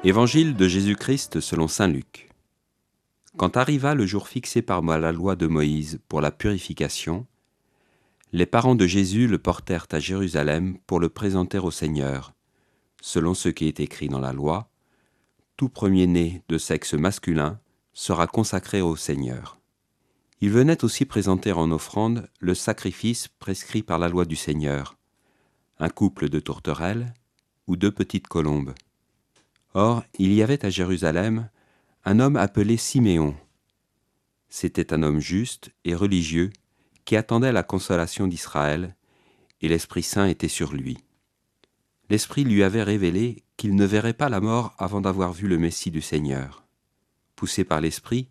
Évangile de Jésus-Christ selon saint Luc. Quand arriva le jour fixé par la loi de Moïse pour la purification, les parents de Jésus le portèrent à Jérusalem pour le présenter au Seigneur, selon ce qui est écrit dans la loi. Tout premier-né de sexe masculin sera consacré au Seigneur. Il venait aussi présenter en offrande le sacrifice prescrit par la loi du Seigneur, un couple de tourterelles ou 2 petites colombes. Or, il y avait à Jérusalem un homme appelé Siméon. C'était un homme juste et religieux qui attendait la consolation d'Israël, et l'Esprit Saint était sur lui. L'Esprit lui avait révélé qu'il ne verrait pas la mort avant d'avoir vu le Messie du Seigneur. Poussé par l'Esprit,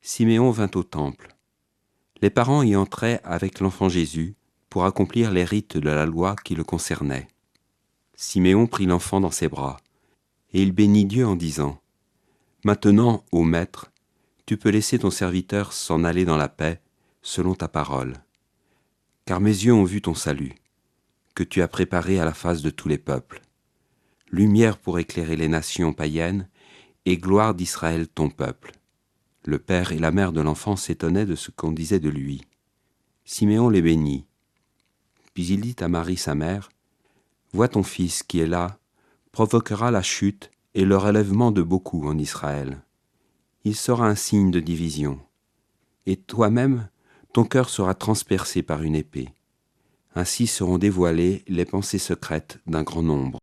Siméon vint au temple. Les parents y entraient avec l'enfant Jésus pour accomplir les rites de la loi qui le concernaient. Siméon prit l'enfant dans ses bras, et il bénit Dieu en disant : « Maintenant, ô Maître, tu peux laisser ton serviteur s'en aller dans la paix, selon ta parole. Car mes yeux ont vu ton salut, que tu as préparé à la face de tous les peuples, lumière pour éclairer les nations païennes et gloire d'Israël ton peuple. » Le père et la mère de l'enfant s'étonnaient de ce qu'on disait de lui. Siméon les bénit. Puis il dit à Marie sa mère : « Vois ton fils qui est là, provoquera la chute et le relèvement de beaucoup en Israël. Il sera un signe de division. Et toi-même, ton cœur sera transpercé par une épée. Ainsi seront dévoilées les pensées secrètes d'un grand nombre. »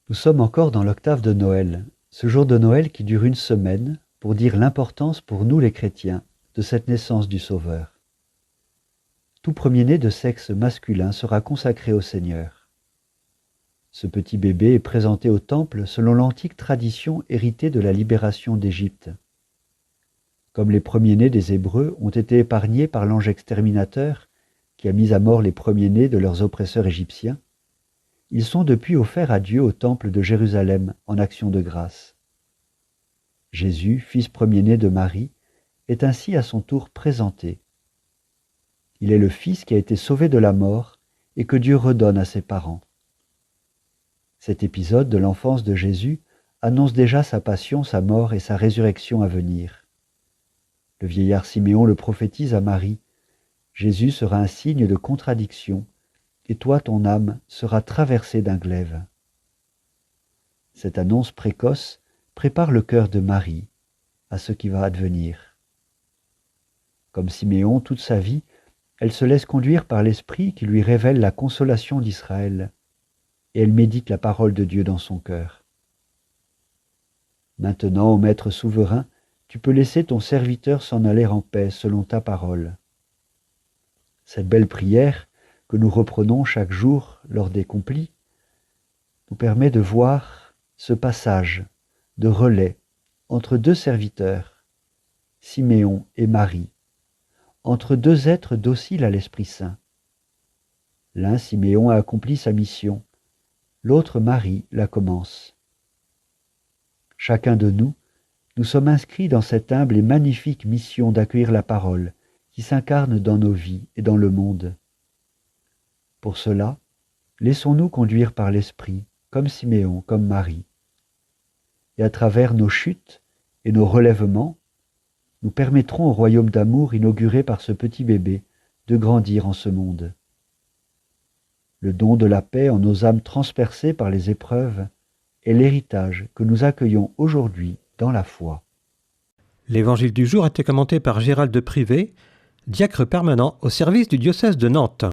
Nous sommes encore dans l'octave de Noël, ce jour de Noël qui dure une semaine pour dire l'importance pour nous les chrétiens de cette naissance du Sauveur. Tout premier-né de sexe masculin sera consacré au Seigneur. Ce petit bébé est présenté au temple selon l'antique tradition héritée de la libération d'Égypte. Comme les premiers-nés des Hébreux ont été épargnés par l'ange exterminateur qui a mis à mort les premiers-nés de leurs oppresseurs égyptiens, ils sont depuis offerts à Dieu au temple de Jérusalem en action de grâce. Jésus, fils premier-né de Marie, est ainsi à son tour présenté. Il est le Fils qui a été sauvé de la mort et que Dieu redonne à ses parents. Cet épisode de l'enfance de Jésus annonce déjà sa passion, sa mort et sa résurrection à venir. Le vieillard Siméon le prophétise à Marie : « Jésus sera un signe de contradiction, et toi, ton âme, sera traversée d'un glaive. » Cette annonce précoce prépare le cœur de Marie à ce qui va advenir. Comme Siméon toute sa vie, elle se laisse conduire par l'Esprit qui lui révèle la consolation d'Israël, et elle médite la parole de Dieu dans son cœur. Maintenant, ô Maître souverain, tu peux laisser ton serviteur s'en aller en paix selon ta parole. Cette belle prière, que nous reprenons chaque jour lors des complis, nous permet de voir ce passage de relais entre 2 serviteurs, Siméon et Marie, entre 2 êtres dociles à l'Esprit Saint. L'un, Siméon, a accompli sa mission, l'autre, Marie, la commence. Chacun de nous sommes inscrits dans cette humble et magnifique mission d'accueillir la parole qui s'incarne dans nos vies et dans le monde. Pour cela, laissons-nous conduire par l'Esprit, comme Siméon, comme Marie. Et à travers nos chutes et nos relèvements, nous permettrons au royaume d'amour inauguré par ce petit bébé de grandir en ce monde. Le don de la paix en nos âmes transpercées par les épreuves est l'héritage que nous accueillons aujourd'hui dans la foi. L'évangile du jour a été commenté par Gérald de Privé, diacre permanent au service du diocèse de Nantes.